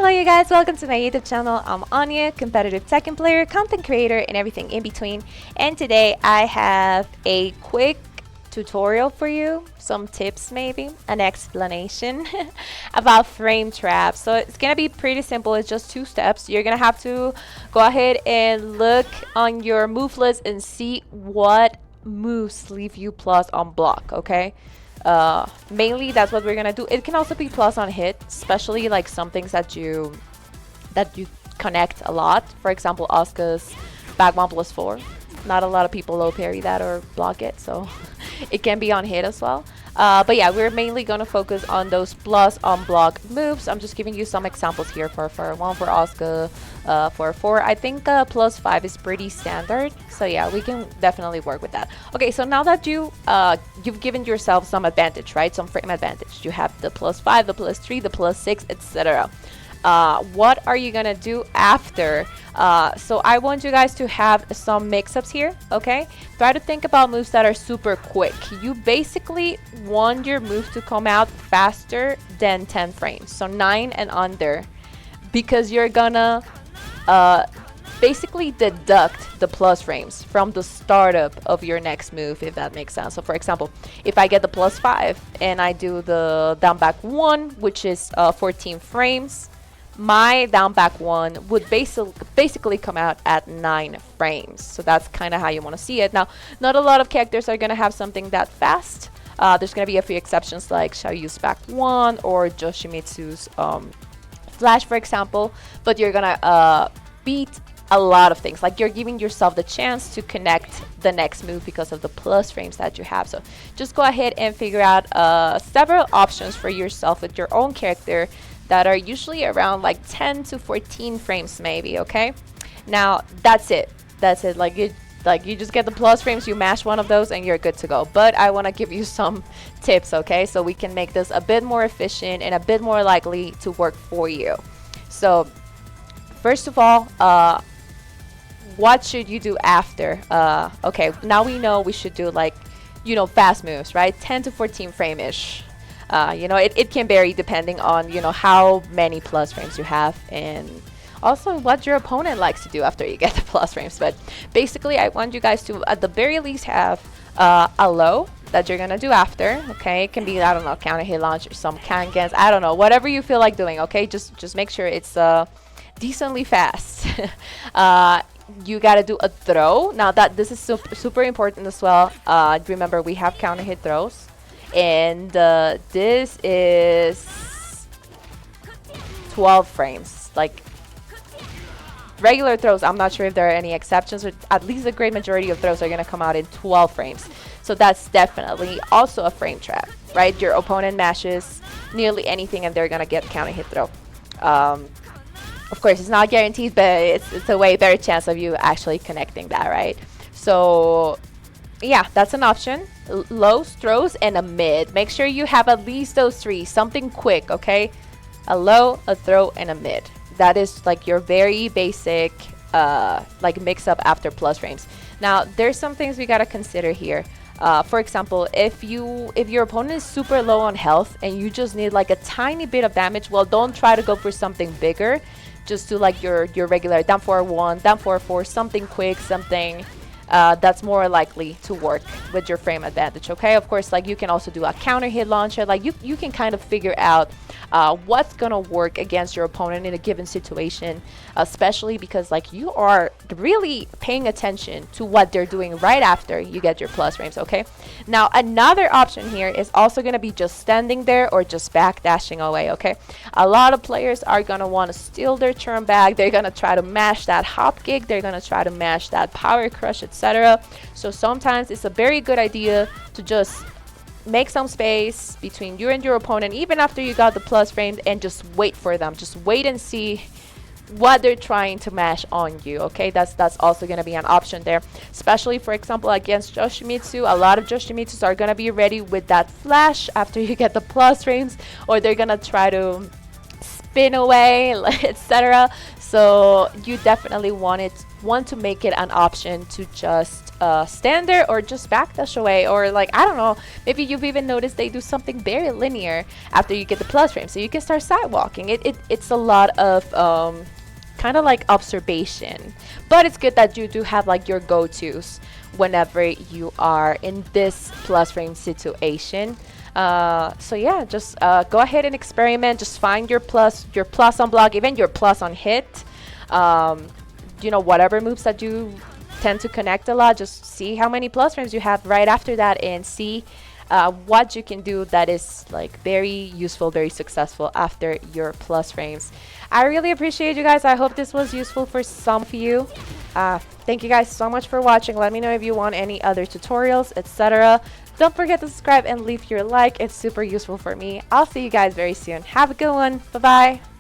Hello you guys, welcome to my YouTube channel. I'm Anya, competitive Tekken player, content creator, and everything in between. And today I have a quick tutorial for you, some tips maybe, an explanation about frame traps. So it's gonna be pretty simple, it's just 2 steps. You're gonna have to go ahead and look on your move list and see what moves leave you plus on block, okay? Mainly that's what we're gonna do. It can also be plus on hit, especially like some things that you connect a lot. For example, Asuka's back 1 plus 4. Not a lot of people low parry that or block it, so it can be on hit as well. But yeah, we're mainly gonna focus on those plus on block moves. I'm just giving you some examples here for 1 for Asuka, for 4. I think plus 5 is pretty standard, so yeah, we can definitely work with that. Okay, so now that you've given yourself some advantage, right? Some frame advantage. You have the plus 5, the plus 3, the plus 6, etc. What are you gonna do after? So I want you guys to have some mix-ups here, okay? Try to think about moves that are super quick. You basically want your move to come out faster than 10 frames, so 9 and under, because you're gonna basically deduct the plus frames from the startup of your next move, if that makes sense. So for example, if I get the plus 5 and I do the down back 1, which is 14 frames, my down back 1 would basically come out at 9 frames. So that's kind of how you want to see it. Now, not a lot of characters are going to have something that fast. There's going to be a few exceptions like Xiaoyu's back 1 or Yoshimitsu's flash, for example. But you're going to beat a lot of things. Like, you're giving yourself the chance to connect the next move because of the plus frames that you have. So just go ahead and figure out several options for yourself with your own character that are usually around like 10 to 14 frames maybe, okay? Now, that's it. Like you just get the plus frames, you mash one of those, and you're good to go. But I want to give you some tips, okay? So we can make this a bit more efficient and a bit more likely to work for you. So, first of all, what should you do after? Okay, now we know we should do like, fast moves, right? 10 to 14 frame-ish. It can vary depending on, how many plus frames you have and also what your opponent likes to do after you get the plus frames. But basically, I want you guys to, at the very least, have a low that you're going to do after, okay? It can be, I don't know, counter hit launch or some Kankens, I don't know, whatever you feel like doing, okay? Just make sure it's decently fast. You got to do a throw. Now, this is super important as well. Remember, we have counter hit throws. And this is 12 frames. Like, regular throws, I'm not sure if there are any exceptions, but at least the great majority of throws are going to come out in 12 frames. So that's definitely also a frame trap, right? Your opponent mashes nearly anything and they're going to get counter hit throw. Of course, it's not guaranteed, but it's a way better chance of you actually connecting that, right? So yeah, that's an option. Lows, throws, and a mid. Make sure you have at least those 3. Something quick, okay? A low, a throw, and a mid. That is like your very basic like mix-up after plus frames. Now, there's some things we gotta consider here. For example, if your opponent is super low on health and you just need like a tiny bit of damage, well, don't try to go for something bigger. Just do like your regular down 4-1, down 4-4, something quick, something that's more likely to work with your frame advantage, okay? Of course, like, you can also do a counter hit launcher. Like, you can kind of figure out what's gonna work against your opponent in a given situation, especially because like you are really paying attention to what they're doing right after you get your plus frames, okay? Now, another option here is also gonna be just standing there or just back dashing away, okay? A lot of players are gonna want to steal their turn back. They're gonna try to mash that hop kick, they're gonna try to mash that power crush, etc. So sometimes it's a very good idea to just make some space between you and your opponent, even after you got the plus frames, and just wait for them. Just wait and see what they're trying to mash on you, okay? That's also going to be an option there, especially, for example, against Yoshimitsu. A lot of Yoshimitsus are going to be ready with that flash after you get the plus frames, or they're going to try to spin away, etc. So you definitely want to make it an option to just stand there or just backdash away, or like, I don't know, maybe you've even noticed they do something very linear after you get the plus frame, so you can start sidewalking. It's a lot of kind of like observation, but it's good that you do have like your go-tos whenever you are in this plus frame situation. So yeah, just go ahead and experiment. Just find your plus on block, even your plus on hit. You know, whatever moves that you tend to connect a lot, just see how many plus frames you have right after that, and see what you can do that is like very useful, very successful after your plus frames. I really appreciate you guys. I hope this was useful for some of you. Thank you guys so much for watching. Let me know if you want any other tutorials, etc. Don't forget to subscribe and leave your like. It's super useful for me. I'll see you guys very soon. Have a good one. Bye bye.